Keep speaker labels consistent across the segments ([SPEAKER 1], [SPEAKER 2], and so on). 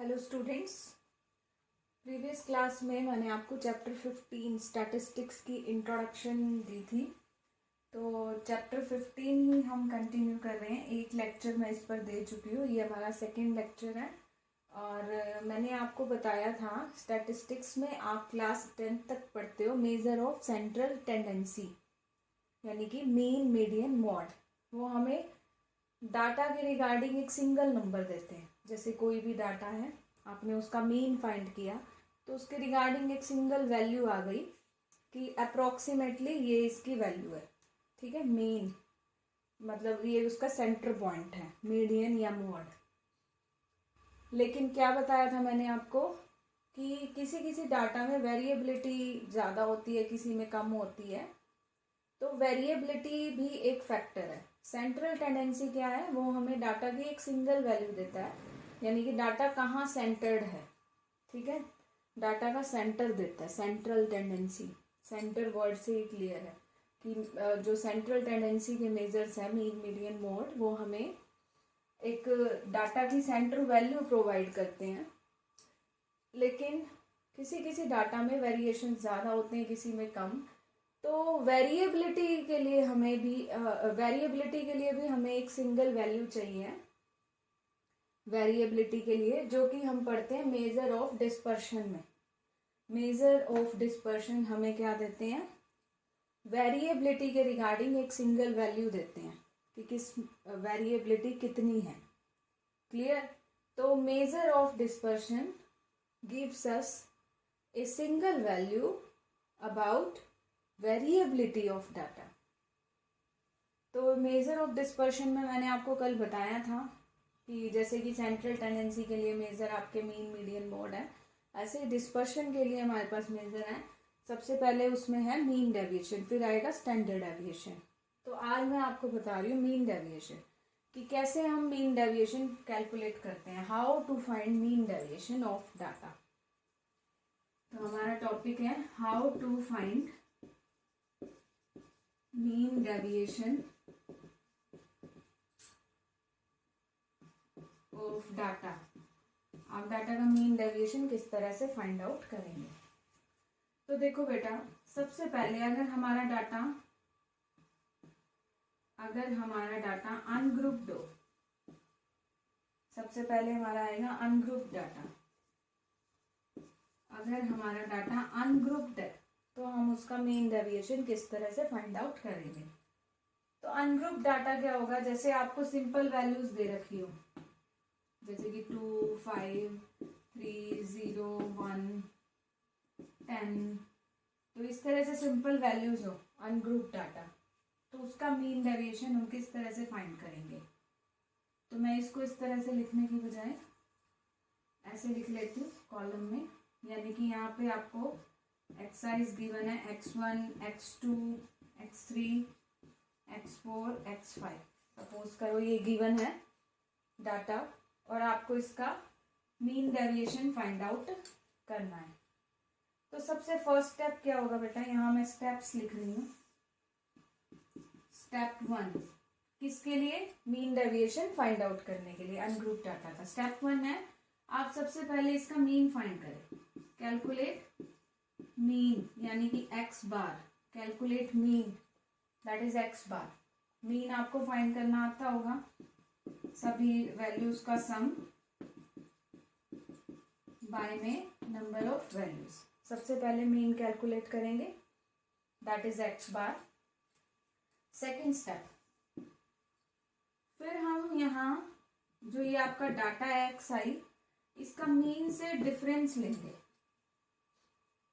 [SPEAKER 1] Hello students, previous class में मैंने आपको चैप्टर 15 स्टैटिस्टिक्स की इंट्रोडक्शन दी थी। तो चैप्टर 15 ही हम कंटिन्यू कर रहे हैं। एक लेक्चर मैं इस पर दे चुकी हूँ, ये हमारा सेकंड लेक्चर है। और मैंने आपको बताया था स्टैटिस्टिक्स में आप क्लास 10th तक पढ़ते हो मेजर ऑफ सेंट्रल टेंडेंसी, यानी कि मीन मीडियन मॉड। वो हमें डाटा के रिगार्डिंग एक सिंगल नंबर देते हैं। जैसे कोई भी डाटा है, आपने उसका मीन फाइंड किया तो उसके रिगार्डिंग एक सिंगल वैल्यू आ गई कि अप्रोक्सीमेटली ये इसकी वैल्यू है। ठीक है, मीन मतलब ये उसका सेंटर पॉइंट है, मीडियन या मोड। लेकिन क्या बताया था मैंने आपको कि किसी किसी डाटा में वेरिएबिलिटी ज़्यादा होती है, किसी में कम होती है। तो वेरिएबिलिटी भी एक फैक्टर है। सेंट्रल टेंडेंसी क्या है, वो हमें डाटा की एक सिंगल वैल्यू देता है, यानी कि डाटा कहाँ सेंटर्ड है। ठीक है, डाटा का सेंटर देता है सेंट्रल टेंडेंसी। सेंटर वर्ड से ही क्लियर है कि जो सेंट्रल टेंडेंसी के मेजर्स हैं, मीन मीडियन मोड, वो हमें एक डाटा की सेंटर वैल्यू प्रोवाइड करते हैं। लेकिन किसी किसी डाटा में वेरिएशन ज़्यादा होते हैं, किसी में कम। तो वेरिएबिलिटी के लिए हमें एक सिंगल वैल्यू चाहिए। वेरिएबिलिटी के लिए जो कि हम पढ़ते हैं मेजर ऑफ डिस्पर्शन में। मेजर ऑफ डिस्पर्शन हमें क्या देते हैं, वेरिएबिलिटी के रिगार्डिंग एक सिंगल वैल्यू देते हैं कि किस वेरिएबिलिटी कितनी है। क्लियर? तो measure of dispersion gives us a single value about variability of data. तो मेजर ऑफ डिस्पर्शन में मैंने आपको कल बताया था कि जैसे कि सेंट्रल टेंडेंसी के लिए मेजर आपके मीन मीडियन मोड है, ऐसे डिस्पर्शन के लिए हमारे पास मेजर है। सबसे पहले उसमें है मीन डेविएशन, फिर आएगा स्टैंडर्ड डेविएशन। तो आज मैं आपको बता रही हूँ मीन डेविएशन कि कैसे हम मीन डेविएशन कैलकुलेट करते हैं, how to find mean deviation of data. तो हमारा टॉपिक है how to find mean deviation of data. आप डाटा का मीन डेविएशन किस तरह से फाइंड आउट करेंगे। तो देखो बेटा, सबसे पहले अगर हमारा डाटा अनग्रुप्ड हो, सबसे पहले हमारा आएगा अनग्रुप्ड डाटा। अगर हमारा डाटा अनग्रुप्ड है तो हम उसका मीन डेविएशन किस तरह से फाइंड आउट करेंगे। तो अनग्रुप्ड डाटा क्या होगा, जैसे आपको सिंपल वैल्यूज दे रखी हो, जैसे कि 2, 5, 3, 0, 1, 10, तो इस तरह से सिंपल वैल्यूज हो अनग्रुप्ड डाटा, तो उसका मीन डेविएशन हम किस तरह से फाइंड करेंगे। तो मैं इसको इस तरह से लिखने की बजाय ऐसे लिख लेती हूँ कॉलम में, यानी कि यहाँ पे आपको एक्सरसाइज गिवन है x1, x2, x3, x4, x5। Suppose करो ये गिवन है डाटा और आपको इसका मीन डेविएशन फाइंड आउट करना है। तो सबसे फर्स्ट स्टेप क्या होगा बेटा, यहाँ मैं स्टेप्स लिख रही हूँ। स्टेप 1 किसके लिए, मीन डेविएशन फाइंड आउट करने के लिए अनग्रुप डाटा का। स्टेप 1 है, आप सबसे पहले इसका मीन फाइंड करें। कैलकुलेट मीन, यानी कि x bar, calculate mean that is x bar. Mean आपको फाइंड करना आता होगा, सभी वैल्यूज का सम बाय में नंबर ऑफ वैल्यूज। सबसे पहले मीन कैलकुलेट करेंगे, that is x bar. Second step, फिर हम यहाँ जो ये आपका डाटा है xi, इसका मीन से डिफरेंस लेंगे।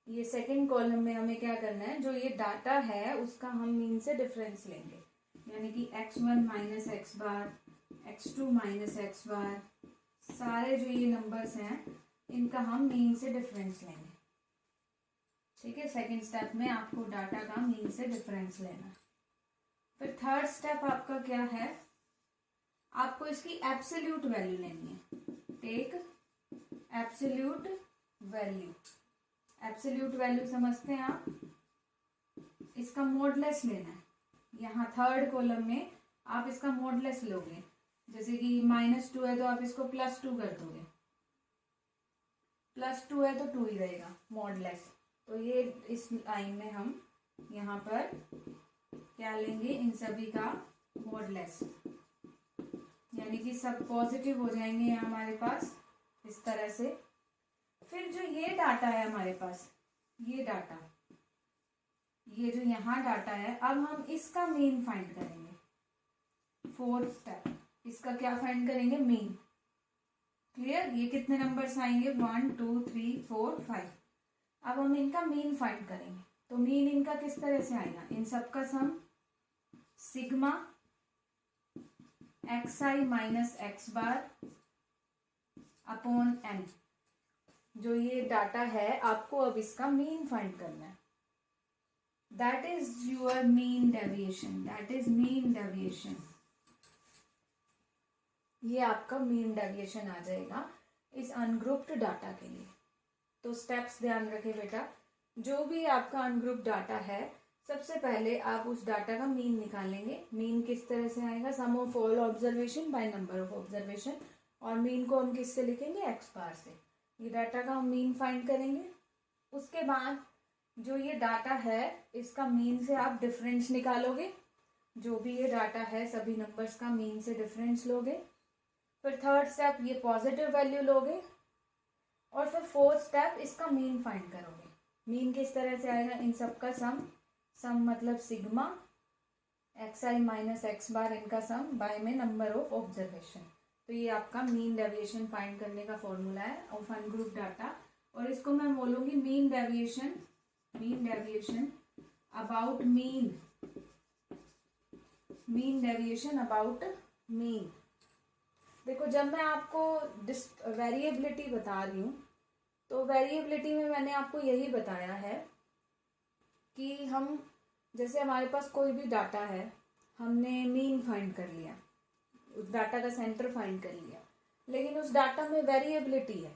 [SPEAKER 1] ये सेकेंड कॉलम में हमें क्या करना है, जो ये डाटा है उसका हम मीन से डिफरेंस लेंगे, यानी कि x1 माइनस एक्स बार, x2 माइनस एक्स बार, सारे जो ये नंबर्स हैं इनका हम मीन से डिफरेंस लेंगे। ठीक है, सेकेंड स्टेप में आपको डाटा का मीन से डिफरेंस लेना। फिर थर्ड स्टेप आपका क्या है, आपको इसकी एब्सोल्यूट वैल्यू लेनी है। Take absolute value. Absolute value समझते हैं आप, इसका मॉडलेस लेना है। यहाँ थर्ड कॉलम में आप इसका मॉडलेस लोगे, जैसे कि -2 है तो आप इसको +2 कर दोगे। +2 है तो 2 ही रहेगा मॉडलेस। तो ये इस लाइन में हम यहाँ पर क्या लेंगे, इन सभी का मॉडलेस, यानी कि सब पॉजिटिव हो जाएंगे यहाँ हमारे पास इस तरह से। फिर जो ये डाटा है हमारे पास, ये डाटा, ये जो यहाँ डाटा है, अब हम इसका मीन फाइंड करेंगे। 4th स्टेप, इसका क्या फाइंड करेंगे, मीन। क्लियर, ये कितने नंबर्स आएंगे, 1 2 3 4 5। अब हम इनका मीन फाइंड करेंगे। तो मीन इनका किस तरह से आएगा, इन सबका sum sigma xi minus x bar upon n। जो ये डाटा है आपको अब इसका मीन फाइंड करना है। That is your mean deviation, that is mean deviation. ये आपका मीन डेविएशन आ जाएगा इस अनग्रुप्ड डाटा के लिए। तो स्टेप्स ध्यान रखें बेटा, जो भी आपका अनग्रुप्ड डाटा है, सबसे पहले आप उस डाटा का मीन निकालेंगे। मीन किस तरह से आएगा, sum of all observation by number of observation, और मीन को हम किससे लिखेंगे, एक्स बार से। ये डाटा का हम मीन फाइंड करेंगे। उसके बाद जो ये डाटा है इसका मीन से आप डिफरेंस निकालोगे। जो भी ये डाटा है सभी नंबर्स का मीन से डिफरेंस लोगे। फिर 3rd स्टेप ये पॉजिटिव वैल्यू लोगे, और फिर 4th स्टेप इसका मीन फाइंड करोगे। मीन किस तरह से आएगा, इन सब का सम, सम मतलब सिग्मा xi माइनस एक्स बार, इनका सम बाय में नंबर ऑफ ऑब्जर्वेशन। तो ये आपका मीन डेविएशन फाइंड करने का फॉर्मूला है ऑफ अनग्रुप डाटा। और इसको मैं बोलूंगी mean deviation, mean deviation about mean, mean deviation about mean. देखो, जब मैं आपको वेरिएबिलिटी बता रही हूँ, तो वेरिएबिलिटी में मैंने आपको यही बताया है कि हम, जैसे हमारे पास कोई भी डाटा है, हमने मीन फाइंड कर लिया, उस डाटा का सेंटर फाइंड कर लिया, लेकिन उस डाटा में वेरिएबिलिटी है।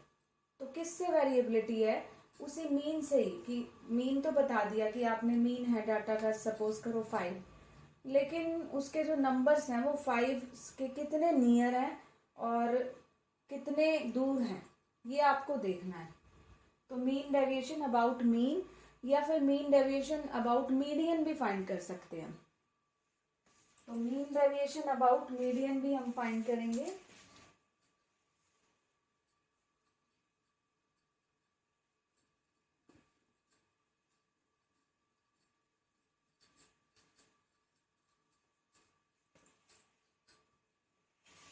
[SPEAKER 1] तो किससे वेरिएबिलिटी है, उसी मीन से ही। कि मीन तो बता दिया कि आपने मीन है डाटा का, सपोज करो 5, लेकिन उसके जो नंबर्स हैं वो 5 के कितने नियर हैं और कितने दूर हैं, ये आपको देखना है। तो मीन डेविएशन अबाउट मीन, या फिर मीन डेविएशन अबाउट मीडियन भी फाइंड कर सकते हैं। तो मीन डेविएशन अबाउट मीडियन भी हम फाइंड करेंगे।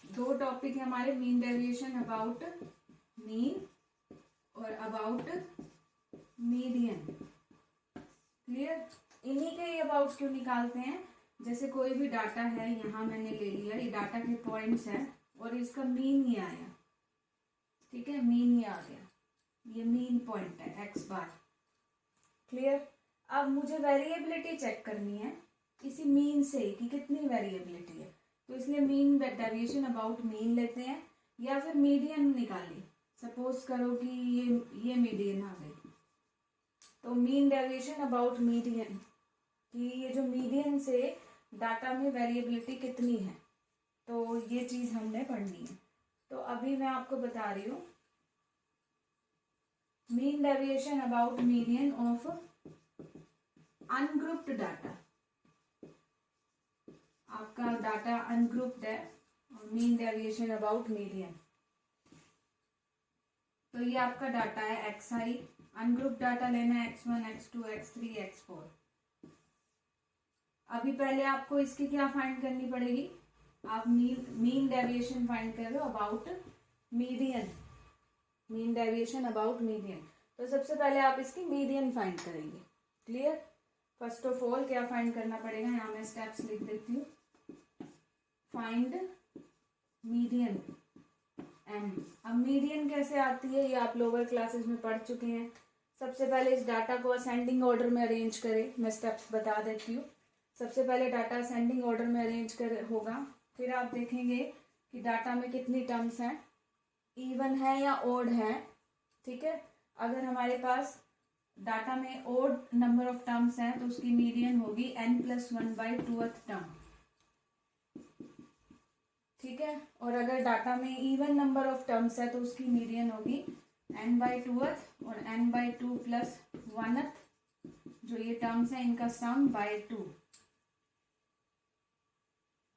[SPEAKER 1] दो टॉपिक है हमारे, मीन डेविएशन अबाउट मीन और अबाउट मीडियन। क्लियर, इन्हीं के ही अबाउट क्यों निकालते हैं, जैसे कोई भी डाटा है, यहाँ मैंने ले लिया, ये डाटा के पॉइंट्स हैं और इसका मीन ही आया, ठीक है, मीन ही आ गया, ये मीन पॉइंट है एक्स बार। क्लियर, अब मुझे वेरिएबिलिटी चेक करनी है इसी मीन से कि कितनी वेरिएबिलिटी है। तो इसलिए मीन डेविएशन अबाउट मीन लेते हैं, या फिर मीडियन निकाली। सपोज करो कि ये मीडियन आ गई, तो मीन डेविएशन अबाउट मीडियन, कि ये जो मीडियन से डाटा में वेरिएबिलिटी कितनी है, तो ये चीज़ हमने पढ़नी है। तो अभी मैं आपको बता रही हूँ mean deviation about median of ungrouped data. आपका डाटा अनग्रुप्ड है और मीन डेविएशन अबाउट मीडियन। तो ये आपका डाटा है xi, अनग्रुप डाटा लेना है x1, x2, x3, x4। अभी पहले आपको इसकी क्या फाइंड करनी पड़ेगी, आप मीन डेविएशन फाइंड कर रहे हो about median, mean deviation about median. तो सबसे पहले आप इसकी मीडियन फाइंड करेंगे। क्लियर, फर्स्ट ऑफ ऑल क्या फाइंड करना पड़ेगा, यहाँ मैं स्टेप्स लिख देती हूँ। Find median M. अब मीडियन कैसे आती है ये आप लोअर क्लासेस में पढ़ चुके हैं। सबसे पहले इस डाटा को असेंडिंग ऑर्डर में अरेंज करें, मैं स्टेप्स बता देती हूँ। सबसे पहले डाटा असेंडिंग ऑर्डर में अरेंज कर होगा, फिर आप देखेंगे कि डाटा में कितनी टर्म्स हैं, इवन है या ओड है। ठीक है, अगर हमारे पास डाटा में ओड नंबर ऑफ टर्म्स हैं तो उसकी मीडियन होगी n+1/2th टर्म। ठीक है, और अगर डाटा में इवन नंबर ऑफ टर्म्स है तो उसकी मीडियन होगी n/2th और n/2 प्लस 1th, जो ये टर्म्स हैं इनका सम बाय 2।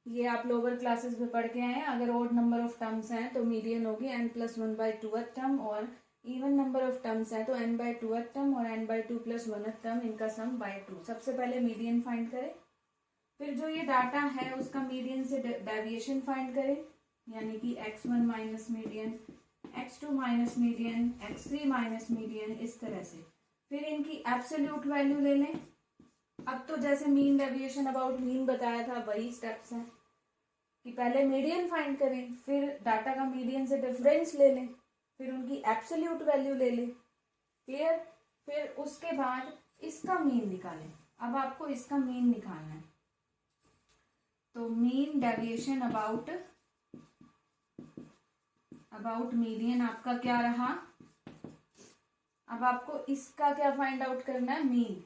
[SPEAKER 1] ये आप लोअर क्लासेस में पढ़ के आए हैं। अगर ओड नंबर ऑफ टर्म्स हैं तो मीडियन होगी n+1/2th टर्म, और इवन नंबर ऑफ टर्म्स हैं तो n/2th टर्म और n/2 प्लस 1th टर्म, इनका सम बाय 2। सबसे पहले मीडियन फाइंड करें, फिर जो ये डाटा है उसका मीडियन से डेविएशन फाइंड करें, यानी कि x1 minus median, x2 minus median, x3 minus median, इस तरह से। फिर इनकी एब्सोल्यूट वैल्यू ले लें। अब तो जैसे मीन डेविएशन अबाउट मीन बताया था वही स्टेप्स हैं कि पहले मीडियन फाइंड करें, फिर डाटा का मीडियन से डिफरेंस ले लें, फिर उनकी एब्सोल्यूट वैल्यू ले लें। क्लियर? फिर उसके बाद इसका मीन निकालें। अब आपको इसका मीन निकालना है, तो मीन डेविएशन अबाउट मीडियन आपका क्या रहा। अब आपको इसका क्या फाइंड आउट करना है, मीन।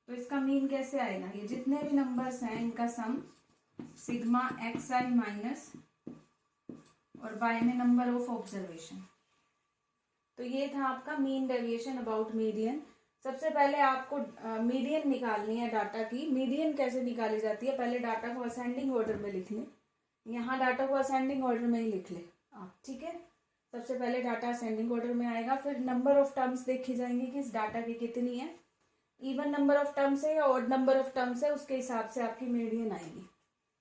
[SPEAKER 1] तो इसका मीन कैसे आएगा, ये जितने भी नंबर्स हैं इनका सम सिग्मा xi माइनस और y में नंबर ऑफ ऑब्जर्वेशन। तो ये था आपका मीन डेविएशन अबाउट मीडियन। सबसे पहले आपको मीडियन निकालनी है डाटा की। मीडियन कैसे निकाली जाती है, पहले डाटा को असेंडिंग ऑर्डर में लिख लें। यहाँ डाटा को असेंडिंग ऑर्डर में ही लिख लें आप, ठीक है। सबसे पहले डाटा असेंडिंग ऑर्डर में आएगा, फिर नंबर ऑफ टर्म्स देखी जाएंगी कि इस डाटा की कितनी है। इवन नंबर ऑफ टर्म्स है या ऑड नंबर ऑफ टर्म्स है, उसके हिसाब से आपकी मीडियन आएगी,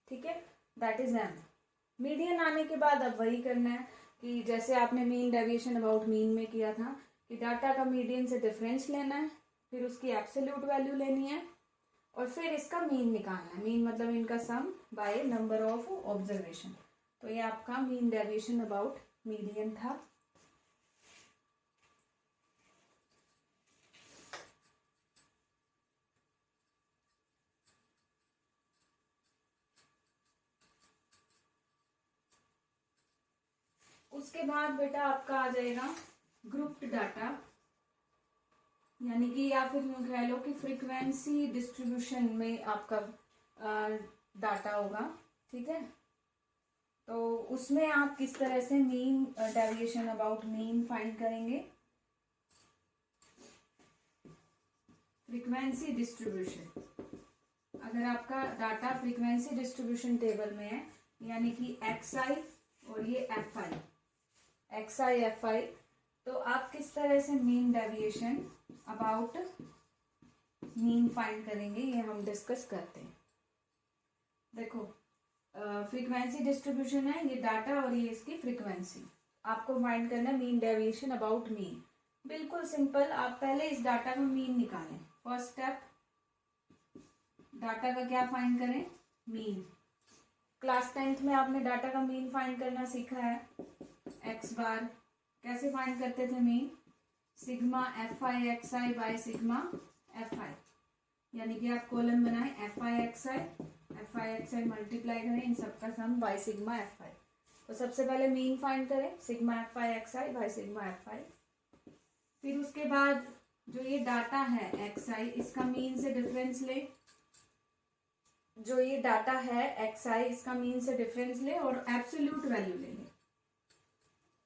[SPEAKER 1] ठीक है। That is M. मीडियन आने के बाद अब वही करना है कि जैसे आपने मीन डेविएशन अबाउट मीन में किया था कि डाटा का मीडियन से डिफरेंस लेना है, फिर उसकी एब्सोल्यूट वैल्यू लेनी है और फिर इसका मीन निकालना है। मीन मतलब इनका सम बाय नंबर ऑफ ऑब्जर्वेशन। तो ये आपका मीन डेविएशन अबाउट मीडियन था। उसके बाद बेटा आपका आ जाएगा ग्रुप्ड डाटा, यानी कि या फिर यूँ कह लो कि फ्रीक्वेंसी डिस्ट्रीब्यूशन में आपका डाटा होगा, ठीक है। तो उसमें आप किस तरह से mean deviation about mean find करेंगे। फ्रीक्वेंसी डिस्ट्रीब्यूशन, अगर आपका डाटा फ्रीक्वेंसी डिस्ट्रीब्यूशन टेबल में है, यानी कि xi और ये fi, xi fi, तो आप किस तरह से mean deviation about mean find करेंगे, ये हम डिस्कस करते हैं। देखो फ्रीक्वेंसी डिस्ट्रीब्यूशन है, ये डाटा और ये इसकी फ्रीक्वेंसी। आपको फाइंड करना है मीन डेविएशन अबाउट मीन। बिल्कुल सिंपल, आप पहले इस डाटा का मीन निकालें। फर्स्ट स्टेप, डाटा का क्या फाइंड करें, मीन। क्लास 10th में आपने डाटा का मीन फाइंड करना सीखा है। एक्स बार कैसे फाइंड करते थे mean, sigma fi xi by sigma fi, यानी कि आप कॉलम बनाए fi xi मल्टीप्लाई करें इन सबका सम बाय सिग्मा fi। तो सबसे पहले मीन फाइंड करें, sigma fi xi by sigma fi। फिर उसके बाद जो ये डाटा है xi, इसका मीन से डिफरेंस ले। जो ये डाटा है xi, इसका मीन से डिफरेंस ले और एब्सोल्यूट वैल्यू ले ले।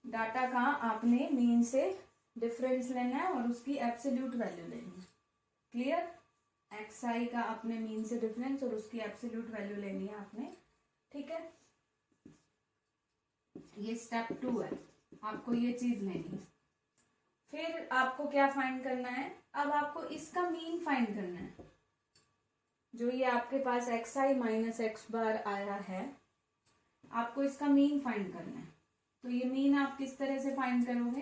[SPEAKER 1] डाटा का आपने मीन से डिफरेंस लेना है और उसकी एब्सोल्यूट वैल्यू लेनी है। क्लियर? xi का आपने मीन से डिफरेंस और उसकी एब्सोल्यूट वैल्यू लेनी है आपने, ठीक है। ये स्टेप 2 है, आपको ये चीज लेनी है। फिर आपको क्या फाइंड करना है, अब आपको इसका मीन फाइंड करना है। जो ये आपके पास xi माइनस x बार आया है, आपको इसका मीन फाइंड करना है। तो ये मीन आप किस तरह से फाइंड करोगे,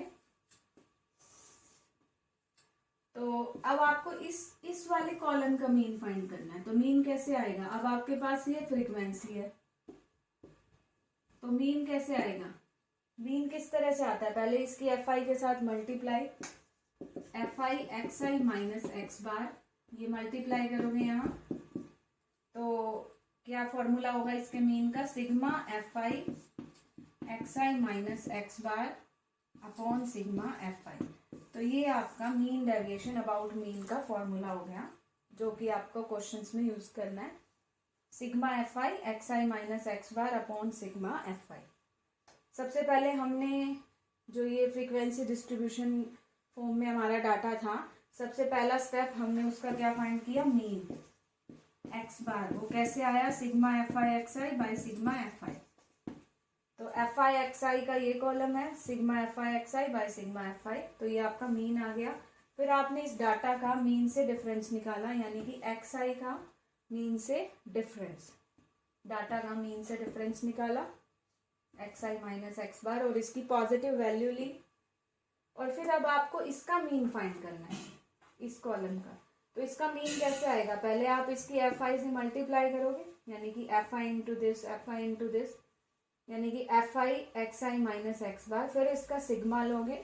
[SPEAKER 1] तो अब आपको इस वाले कॉलम का मीन फाइंड करना है। तो मीन कैसे आएगा, अब आपके पास ये फ्रीक्वेंसी है, तो मीन कैसे आएगा, मीन किस तरह से आता है, पहले इसकी fi के साथ multiply, fi xi minus x बार, ये मल्टीप्लाई करोगे यहाँ, तो क्या फॉर्मूला होगा इसके मीन का, sigma fi xi minus x bar upon sigma fi। तो ये आपका मीन डेविएशन अबाउट मीन का फॉर्मूला हो गया, जो कि आपको क्वेश्चंस में यूज करना है। Sigma fi xi minus x bar upon sigma fi। सबसे पहले हमने जो ये फ्रीक्वेंसी डिस्ट्रीब्यूशन फॉर्म में हमारा डाटा था, सबसे पहला स्टेप हमने उसका क्या फाइंड किया, मीन एक्स बार। वो कैसे आया, sigma f i x I by sigma f आई। तो एफ आई एक्स आई का ये कॉलम है, sigma f i x I by sigma f आई, तो ये आपका मीन आ गया। फिर आपने इस डाटा का मीन से डिफरेंस निकाला, यानी कि एक्स आई का मीन से डिफरेंस, डाटा का मीन से डिफरेंस निकाला एक्स आई माइनस एक्स बार, और इसकी पॉजिटिव वैल्यू ली। और फिर अब आपको इसका मीन फाइंड करना है, इस कॉलम का। तो इसका मीन कैसे आएगा, पहले आप इसकी एफ आई से मल्टीप्लाई करोगे, यानी कि f i into this, f i into this, यानी कि f i x i minus x bar. फिर इसका सिग्मा लोगे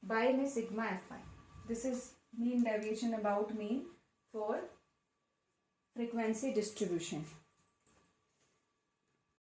[SPEAKER 1] बाय में sigma f i. This is mean deviation about mean for frequency distribution.